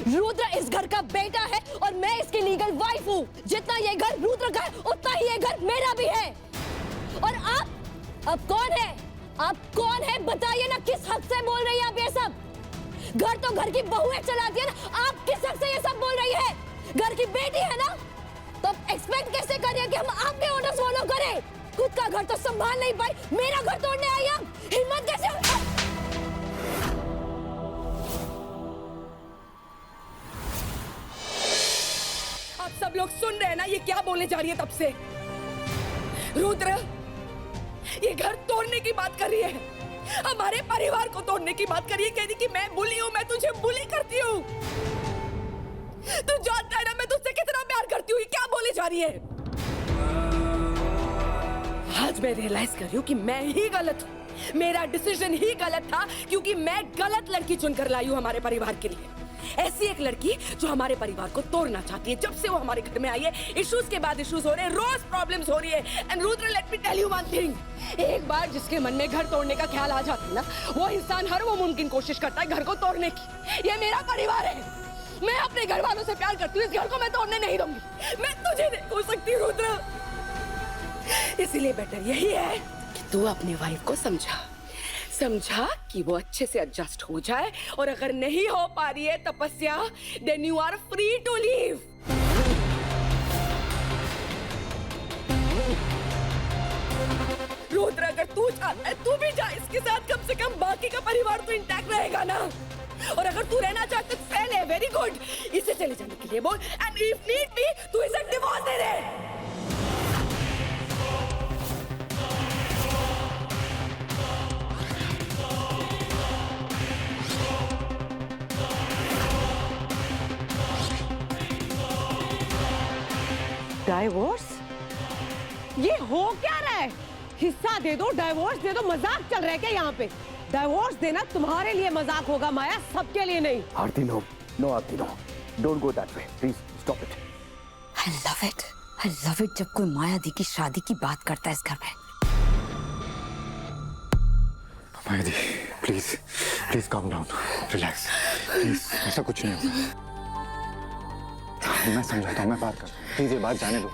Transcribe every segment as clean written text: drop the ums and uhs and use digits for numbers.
रुद्र इस घर का बेटा है और मैं इसकी लीगल वाइफ हूँ। जितना ये घर रुद्र का है उतना ही ये घर मेरा भी है। और आप अब कौन है? आप कौन है बताइए ना, किस हक से बोल रही है आप ये सब? घर तो घर की बहुएं चलाती है ना, आप किस हक से ये सब बोल रही है? घर की बेटी है ना, तो आप एक्सपेक्ट कैसे कर रही है कि हम आपके ऑर्डर्स फॉलो करें? खुद का घर तो संभाल नहीं पाई, मेरा घर तोड़ने आई हम? हिम्मत कैसे? आप सब लोग सुन रहे हैं ना ये क्या बोलने जा रही है तब से? रुद्र ये घर तोड़ने की बात कर रही है, हमारे परिवार को तोड़ने की बात कर रही है। कह रही कि मैं बुली हूं, मैं तुझे बुली करती हूँ। तू जानता है ना मैं तुझसे कितना प्यार करती हूँ। ये क्या बोले जा रही है? आज मैं रियलाइज कर रही हूँ कि मैं ही गलत हूँ, मेरा डिसीजन ही गलत था, क्योंकि मैं गलत लड़की चुनकर लाई हूँ हमारे परिवार के लिए। ऐसी एक लड़की जो हमारे परिवार को तोड़ना चाहती है। जब से वो हमारे घर में आई है, इश्यूज के बाद इश्यूज हो रहे हैं, रोज प्रॉब्लम्स हो रही है। And Rudra let me tell you one thing, एक बार जिसके मन में घर तोड़ने का ख्याल आ जाता है ना, वो इंसान हर वो मुमकिन कोशिश करता है घर को तोड़ने की। ये मेरा परिवार है, मैं अपने घर वालों से प्यार करती हूँ, इस घर को मैं तोड़ने नहीं दूंगी। मैं तुझे नहीं खो सकती रुद्र, इसीलिए बेटर यही है कि तू अपनी वाइफ को समझा कि वो अच्छे से एडजस्ट हो जाए, और अगर नहीं हो पा रही है Tapasya, then you are free to leave. Rudra अगर तू चाहता है तू भी जा इसके साथ, कम से कम बाकी का परिवार तो इंटैक्ट रहेगा ना। और अगर तू रहना चाहता है पहले वेरी गुड, इसे चले जाने के लिए बोल, एंड इफ नीड बी तू इसे डिवोर्स दे दे। डाइवोर्स? ये हो क्या रहा है? हिस्सा दे दो, डाइवोर्स दे दो, मजाक चल रहा है क्या यहाँ पे? डाइवोर्स देना तुम्हारे लिए मजाक होगा माया, सबके लिए नहीं। Aarti no, no Aarti no, don't go that way, please stop it. I love it जब कोई माया दी की शादी की बात करता है इस घर में। Maya di, please calm down, relax, please, ऐसा कुछ नहीं होगा। मैं समझाता हूँ, मैं बात करता हूँ, प्लीज ये बात जाने दो।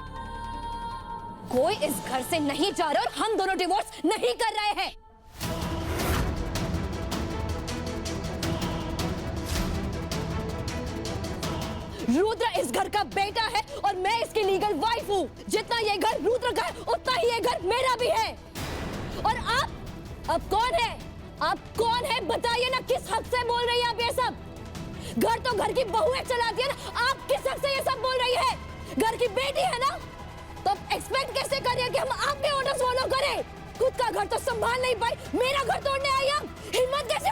कोई इस घर से नहीं जा रहा और हम दोनों डिवोर्स नहीं कर रहे हैं। रुद्र इस घर का बेटा है और मैं इसकी लीगल वाइफ हूँ। जितना ये घर रुद्र का है उतना ही ये घर मेरा भी है। और आप अब कौन है? आप कौन है बताइए ना, किस हक से बोल रही है आप ये सब? घर तो घर की बहुएं चलाती है ना, आप किस हक से ये सब बोल रही है? घर की बेटी है ना, तो आप एक्सपेक्ट कैसे कर रही है कि हम आपके ऑर्डर्स फॉलो करें? खुद का घर तो संभाल नहीं पाई, मेरा घर तोड़ने आई हम? हिम्मत कैसे?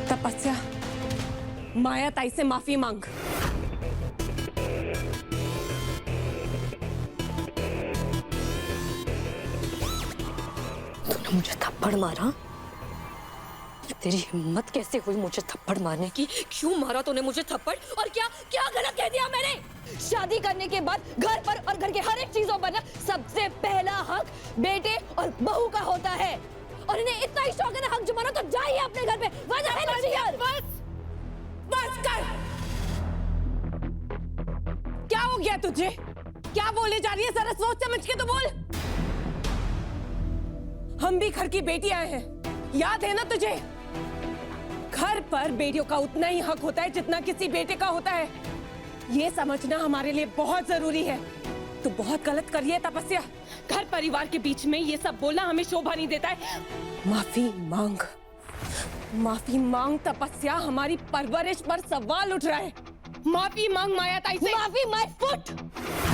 तपस्या, माया ताई से माफी मांग। तूने मुझे थप्पड़ मारा? तेरी हिम्मत कैसे हुई मुझे थप्पड़ मारने की? क्यों मारा तूने मुझे थप्पड़? और क्या क्या गलत कह दिया मैंने? शादी करने के बाद घर पर और घर के हर एक चीजों पर ना सबसे पहला हक बेटे और बहू का होता है। और इन्हें इतना ही शौक है ना हक जमाना, तो जाइए अपने घर पे। वजह है ना यार। बस कर। क्या हो गया तुझे? क्या बोले जा रही है? जरा सोच समझ के तो बोल। हम भी घर की बेटियां हैं, याद है ना तुझे? घर पर बेटियों का उतना ही हक होता है जितना किसी बेटे का होता है। ये समझना हमारे लिए बहुत जरूरी है। तू बहुत गलत कर रही है तपस्या। घर परिवार के बीच में ये सब बोलना हमें शोभा नहीं देता है। माफी मांग। माफी मांग तपस्या, हमारी परवरिश पर सवाल उठ रहा है। माफी मांग माया ताई से। माफी माय फुट।